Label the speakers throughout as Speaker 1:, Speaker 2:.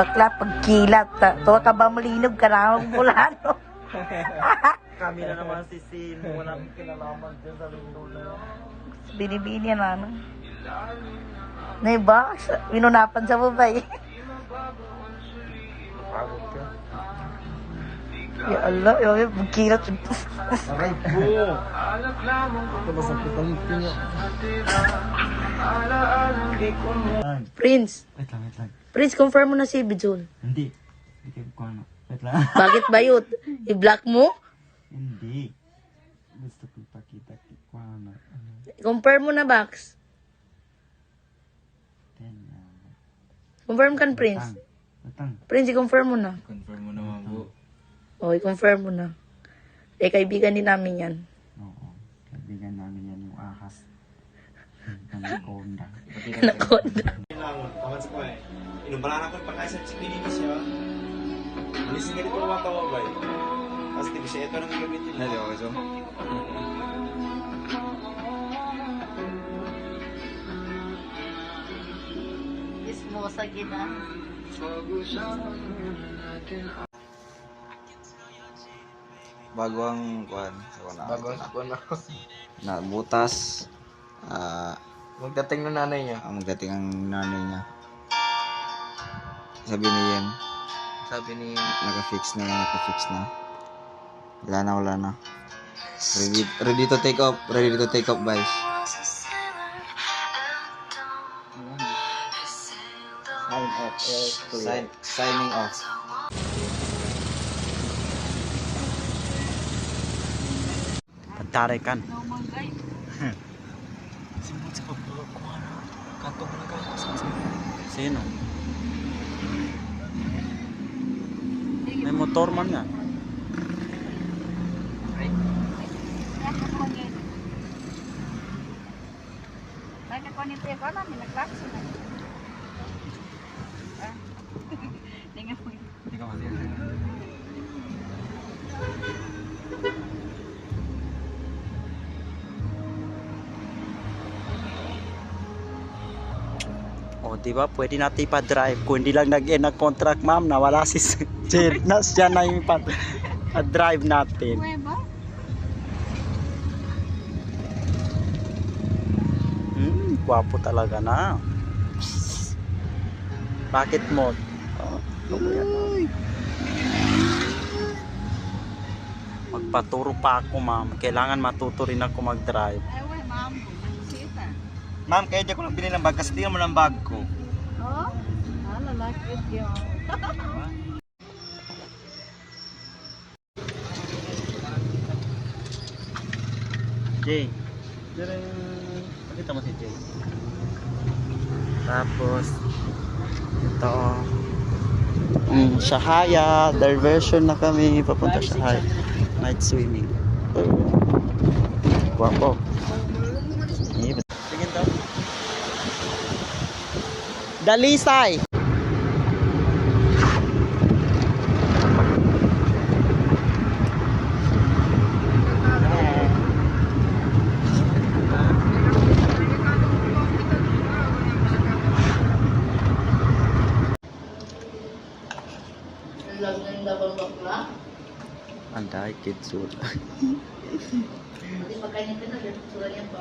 Speaker 1: Bakla, pagkilat. Tuwa ka ba malinog ka na mula, no?
Speaker 2: Kami na naman si Sin. Walang kinalaman dyan sa lindol na yan.
Speaker 1: Binibini na, no? Na iba, minunapan sa babay.
Speaker 2: Pagod ka.
Speaker 1: Ya Allah, pagkilat.
Speaker 2: Aray po! Ito ba sa kitang pinyo?
Speaker 1: Prince,
Speaker 2: Wait lang.
Speaker 1: Prince, confirm mo na si Bijol.
Speaker 2: Hindi. Hindi kayo ko ano. Wait lang.
Speaker 1: Bakit bayot? I-block mo?
Speaker 2: Hindi. Gusto ko ipakita ko ano.
Speaker 1: Confirm mo na, Bax. Confirm kan, Prince.
Speaker 2: Batang.
Speaker 1: Prince, i-confirm mo na.
Speaker 3: Confirm mo naman po.
Speaker 1: O, i-confirm mo na. Kaibigan din namin yan.
Speaker 2: Oo. Kaibigan namin yan yung ahas. Anaconda.
Speaker 1: Anaconda.
Speaker 3: Paman sa kwa eh. Inumpalaan ako yung pagkaisa sa pininis siya. Malis nga dito mga tawabay. Tapos di ba siya ito nang gamitin na, di ba kaso?
Speaker 1: Ismosa gina.
Speaker 3: Bago ang kwan.
Speaker 4: Bago ang sakon ako.
Speaker 3: Na butas.
Speaker 4: Magdating ng nanay niya.
Speaker 3: Magdating ang nanay niya. Sabi ni Yen,
Speaker 4: Sabi ni...
Speaker 3: naka-fix na. Wala na. Ready to take off, guys. Signing off.
Speaker 2: Pagtaray kan. Sino? May motor man nga. Hindi ka mali. O, di ba? Pwede natin pa-drive. Kung hindi lang nag-end ang contract, ma'am, nawala si Jer. Siya na yung pa-drive natin. Gwapo talaga na. Bakit mo? Magpaturo pa ako, ma'am. Kailangan matuto rin ako mag-drive. Ma'am, kaya di ako lang binili ng bag kasi tingnan mo ng bag ko.
Speaker 1: Oh? Lalaki yun.
Speaker 2: Jay. Pakita mo si Jay. Tapos, ito. Shahaya. Diversion na kami. Papunta Shahaya. Night swimming. Guwapo. Tingin daw. Dalisay. Anday kids wood.
Speaker 1: Hindi makanya ka na. Surat yan pa.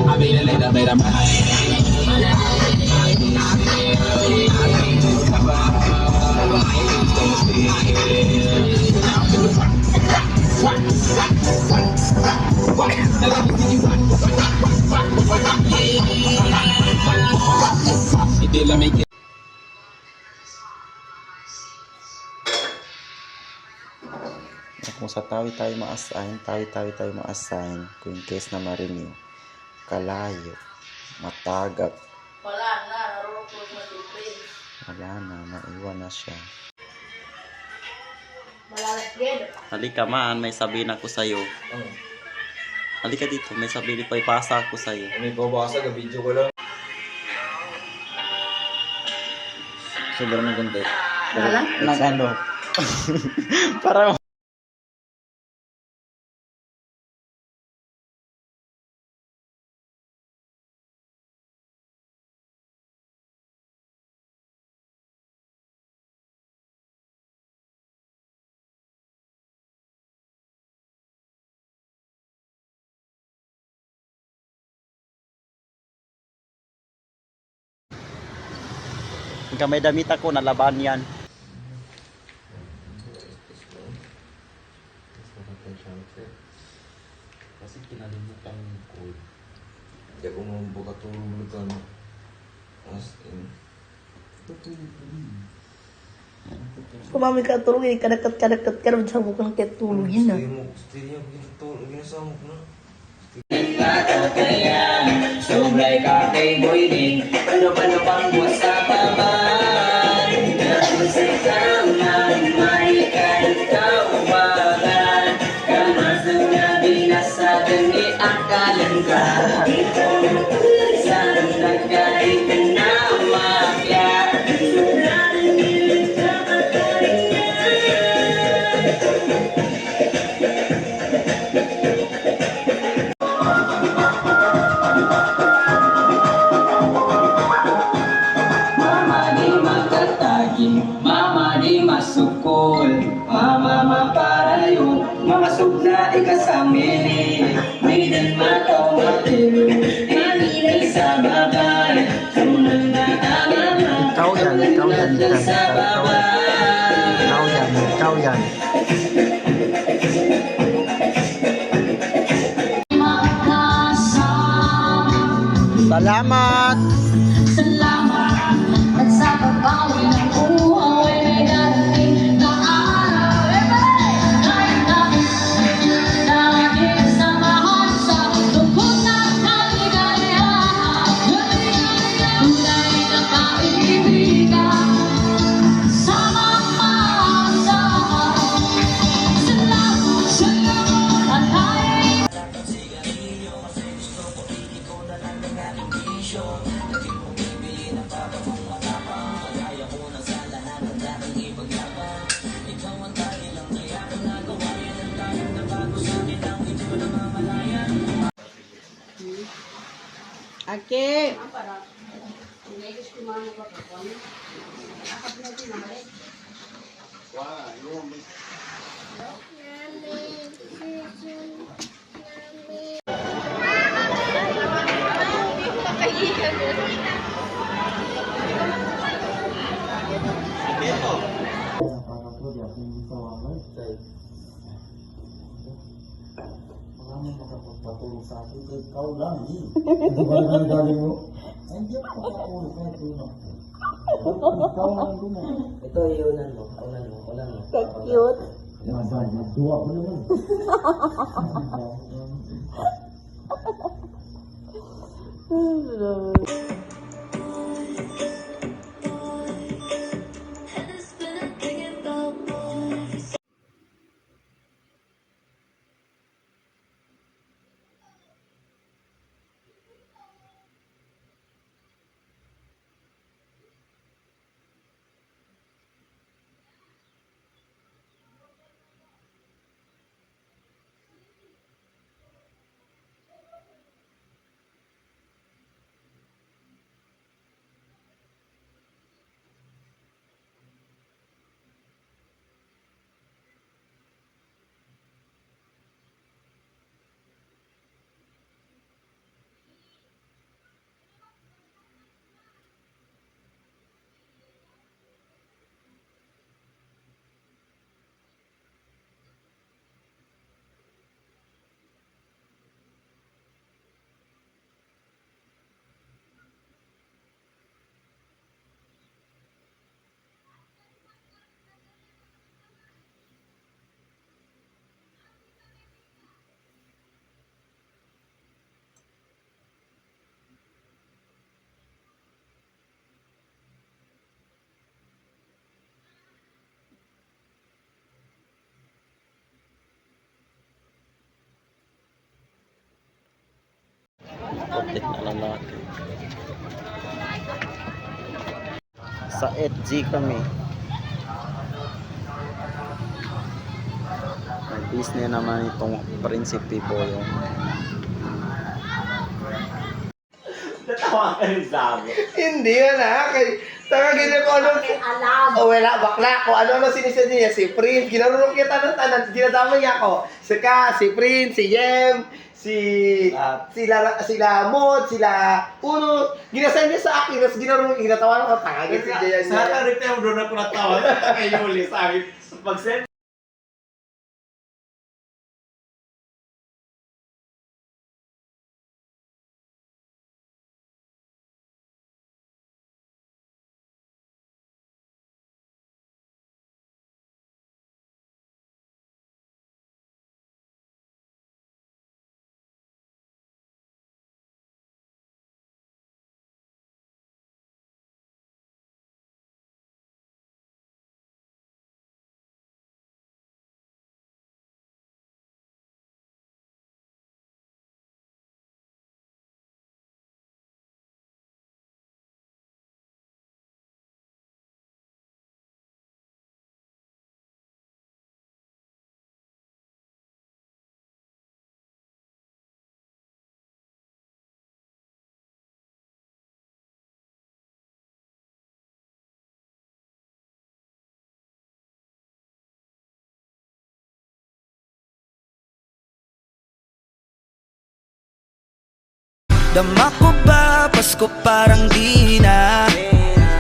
Speaker 5: I made a little bit of
Speaker 2: Kung sa tawi tayo ma-assign kung in case na ma-renew, kalayo, matagap,
Speaker 1: Wala na. Narupos na si Prince.
Speaker 2: wala na, naiwan na siya.
Speaker 1: Malalagyan.
Speaker 2: Halika man, may sabihin ako sa'yo. Halika dito, may sabihin ko, ipasa ako sa'yo.
Speaker 4: May babasa, video ko lang.
Speaker 2: Sobrang maganda.
Speaker 1: Wala?
Speaker 2: Nag-ano? Para Kamay damit ako, nalaban yan.
Speaker 4: Kasi kinalimutan ko. Hindi ako mabukatulog ka na. As in.
Speaker 1: Kumami ka tulog, kadakat-kadakat ka naman sa bukang ketulogin na.
Speaker 4: Gusto niya, ginatulog, ginasamok na.
Speaker 6: Sobrang kakay boy din. Ano pang buwas sa paman. Nakusikaman, may kaitawagan. Kamasang na binasagan ni akalan ka. Saan nagkait na mafya. Sunaran nilang kakatayin. Mama di magkatagi, mama di masukol, mama maparayo, mamasok na ikasamili, bidan mataw matilo, inilay sa babay, sunang na agama,
Speaker 2: Ikaw yan,
Speaker 6: sa babay.
Speaker 2: Ikaw yan. Salamat!
Speaker 7: Salamat at sa pagbawi ng buhay may darating na araw. Kahit laging samahan sa lungkot na kaligayahan. Tunay na kaibigan sa mga asahan. Salamat at tayo'y
Speaker 8: Ake.
Speaker 6: Ito iunan mo, unan mo.
Speaker 8: Cute.
Speaker 2: Putik na lalaki. Sa 8G kami. May business naman itong prinsipe boy.
Speaker 3: Natawa ka rin sa amin.
Speaker 9: Hindi yan ha. Tagagin na ko ano. O wala, bakla ko. Ano sinisid niya? Si Prince. Ginarunok kita ng tanan. Ginadama niya ako. Si Ka, si Prince, si Jem, sila Mod, sila Uno, ginasend niya sa akin, tapos ginatawa ko, tangagin si Jaya
Speaker 3: Sa harap tayo doon ako natawa kay Yuli, sabi, pag-send
Speaker 10: Dama ko ba, Pasko parang di na.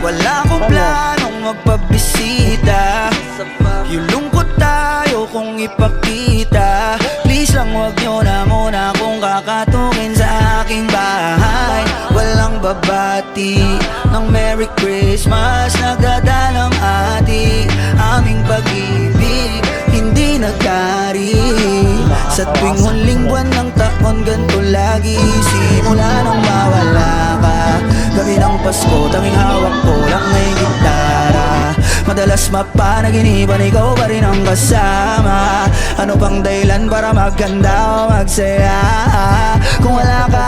Speaker 10: Wala ko planong magpabisita. Yung lungkot tayo kung ipakita. Please lang wag nyo na muna kung kakatukin sa aking bahay. Walang babati ng Merry Christmas. Nagdadalang ati aming pag-ibig hindi nagkari. Sa tuwing huling buwan ng taon ganito lagi. Simula nang mawala ka, gabi ng Pasko tanging hawak ko lang ay gitara. Madalas mapanaginipan ikaw pa rin ang kasama. Ano pang dahilan para maganda o magsaya? Kung wala ka